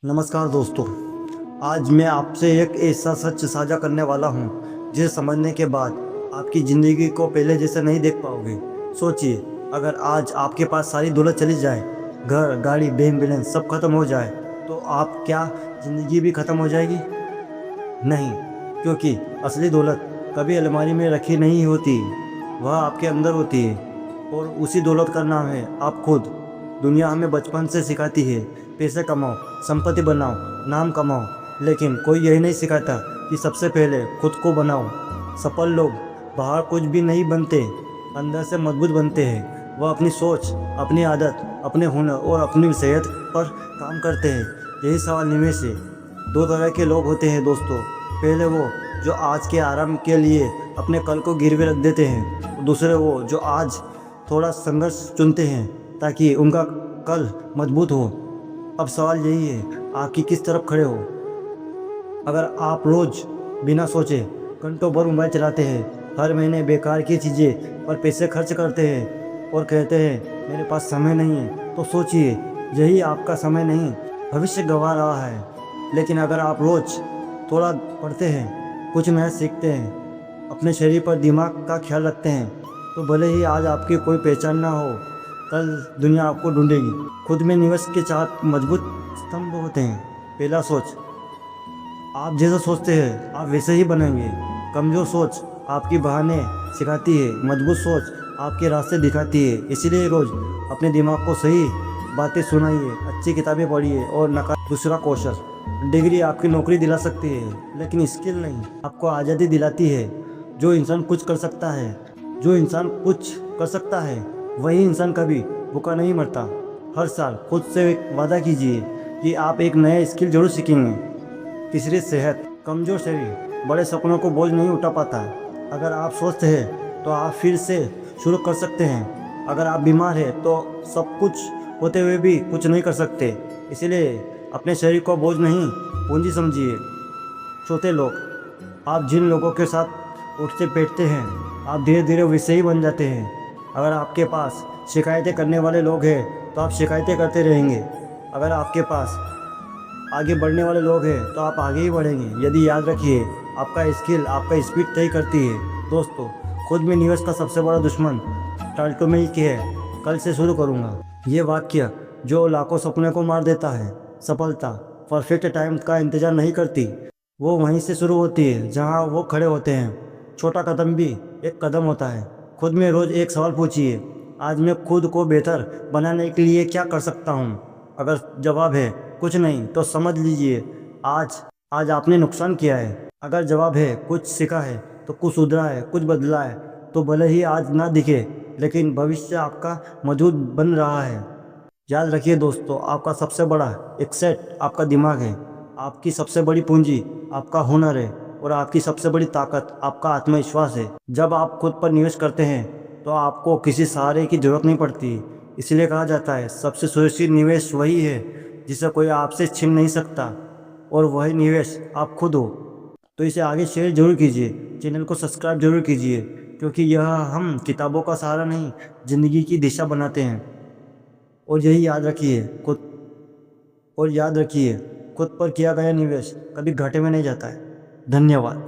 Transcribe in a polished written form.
नमस्कार दोस्तों। आज मैं आपसे एक ऐसा सच साझा करने वाला हूँ जिसे समझने के बाद आपकी ज़िंदगी को पहले जैसे नहीं देख पाओगे। सोचिए, अगर आज आपके पास सारी दौलत चली जाए, घर गाड़ी बैंक बैलेंस सब खत्म हो जाए, तो आप क्या ज़िंदगी भी ख़त्म हो जाएगी? नहीं, क्योंकि असली दौलत कभी अलमारी में रखी नहीं होती, वह आपके अंदर होती है। और उसी दौलत का नाम है आप खुद। दुनिया हमें बचपन से सिखाती है, पैसे कमाओ, संपत्ति बनाओ, नाम कमाओ, लेकिन कोई यही नहीं सिखाता कि सबसे पहले खुद को बनाओ। सफल लोग बाहर कुछ भी नहीं बनते, अंदर से मजबूत बनते हैं। वह अपनी सोच, अपनी आदत, अपने हुनर और अपनी सेहत पर काम करते हैं। यही सवाल निवेश है। दो तरह के लोग होते हैं दोस्तों। पहले वो जो आज के आराम के लिए अपने कल को गिरवे रख देते हैं, और दूसरे वो जो आज थोड़ा संघर्ष चुनते हैं ताकि उनका कल मजबूत हो। अब सवाल यही है, आपकी किस तरफ खड़े हो? अगर आप रोज़ बिना सोचे घंटों भर मोबाइल चलाते हैं, हर महीने बेकार की चीज़ें पर पैसे खर्च करते हैं और कहते हैं मेरे पास समय नहीं है, तो सोचिए, यही आपका समय नहीं, भविष्य गंवा रहा है। लेकिन अगर आप रोज़ थोड़ा पढ़ते हैं, कुछ नया सीखते हैं, अपने शरीर पर दिमाग का ख्याल रखते हैं, तो भले ही आज आपकी कोई पहचान ना हो, कल दुनिया आपको ढूंढेगी। खुद में निवेश के 4 मजबूत स्तंभ होते हैं। पहला, सोच। आप जैसा सोचते हैं आप वैसे ही बनेंगे। कमज़ोर सोच आपकी बहाने सिखाती है, मजबूत सोच आपके रास्ते दिखाती है। इसीलिए रोज़ अपने दिमाग को सही बातें सुनाइए, अच्छी किताबें पढ़िए और नकार। दूसरा, कौशल। डिग्री आपकी नौकरी दिला सकती है, लेकिन स्किल नहीं, आपको आज़ादी दिलाती है। जो इंसान कुछ कर सकता है, वही इंसान कभी भूखा नहीं मरता। हर साल खुद से एक वादा कीजिए कि आप एक नया स्किल जरूर सीखेंगे। तीसरी, सेहत। कमज़ोर शरीर बड़े सपनों को बोझ नहीं उठा पाता। अगर आप स्वस्थ हैं तो आप फिर से शुरू कर सकते हैं। अगर आप बीमार हैं तो सब कुछ होते हुए भी कुछ नहीं कर सकते। इसलिए अपने शरीर को बोझ नहीं, पूंजी समझिए। चौथे, लोग। आप जिन लोगों के साथ उठते बैठते हैं, आप धीरे धीरे वैसे ही बन जाते हैं। अगर आपके पास शिकायतें करने वाले लोग हैं तो आप शिकायतें करते रहेंगे। अगर आपके पास आगे बढ़ने वाले लोग हैं तो आप आगे ही बढ़ेंगे। यदि याद रखिए, आपका स्किल आपका स्पीड तय करती है। दोस्तों, खुद में निवेश का सबसे बड़ा दुश्मन टालटो में ही है। कल से शुरू करूँगा, ये वाक्य जो लाखों सपने को मार देता है। सफलता परफेक्ट टाइम का इंतजार नहीं करती, वो वहीं से शुरू होती है जहाँ वो खड़े होते हैं। छोटा कदम भी एक कदम होता है। खुद में रोज़ एक सवाल पूछिए, आज मैं खुद को बेहतर बनाने के लिए क्या कर सकता हूँ? अगर जवाब है कुछ नहीं, तो समझ लीजिए आज आज आपने नुकसान किया है। अगर जवाब है कुछ सीखा है, तो कुछ सुधरा है, कुछ बदला है, तो भले ही आज ना दिखे, लेकिन भविष्य आपका मजबूत बन रहा है। याद रखिए दोस्तों, आपका सबसे बड़ा एसेट आपका दिमाग है। आपकी सबसे बड़ी पूंजी आपका हुनर है और आपकी सबसे बड़ी ताकत आपका आत्मविश्वास है। जब आप खुद पर निवेश करते हैं तो आपको किसी सहारे की जरूरत नहीं पड़ती। इसलिए कहा जाता है, सबसे सुरक्षित निवेश वही है जिसे कोई आपसे छीन नहीं सकता, और वही निवेश आप खुद हो। तो इसे आगे शेयर जरूर कीजिए, चैनल को सब्सक्राइब जरूर कीजिए, क्योंकि यह हम किताबों का सहारा नहीं, ज़िंदगी की दिशा बनाते हैं। और यही याद रखिए, खुद पर किया गया निवेश कभी घाटे में नहीं जाता है। धन्यवाद।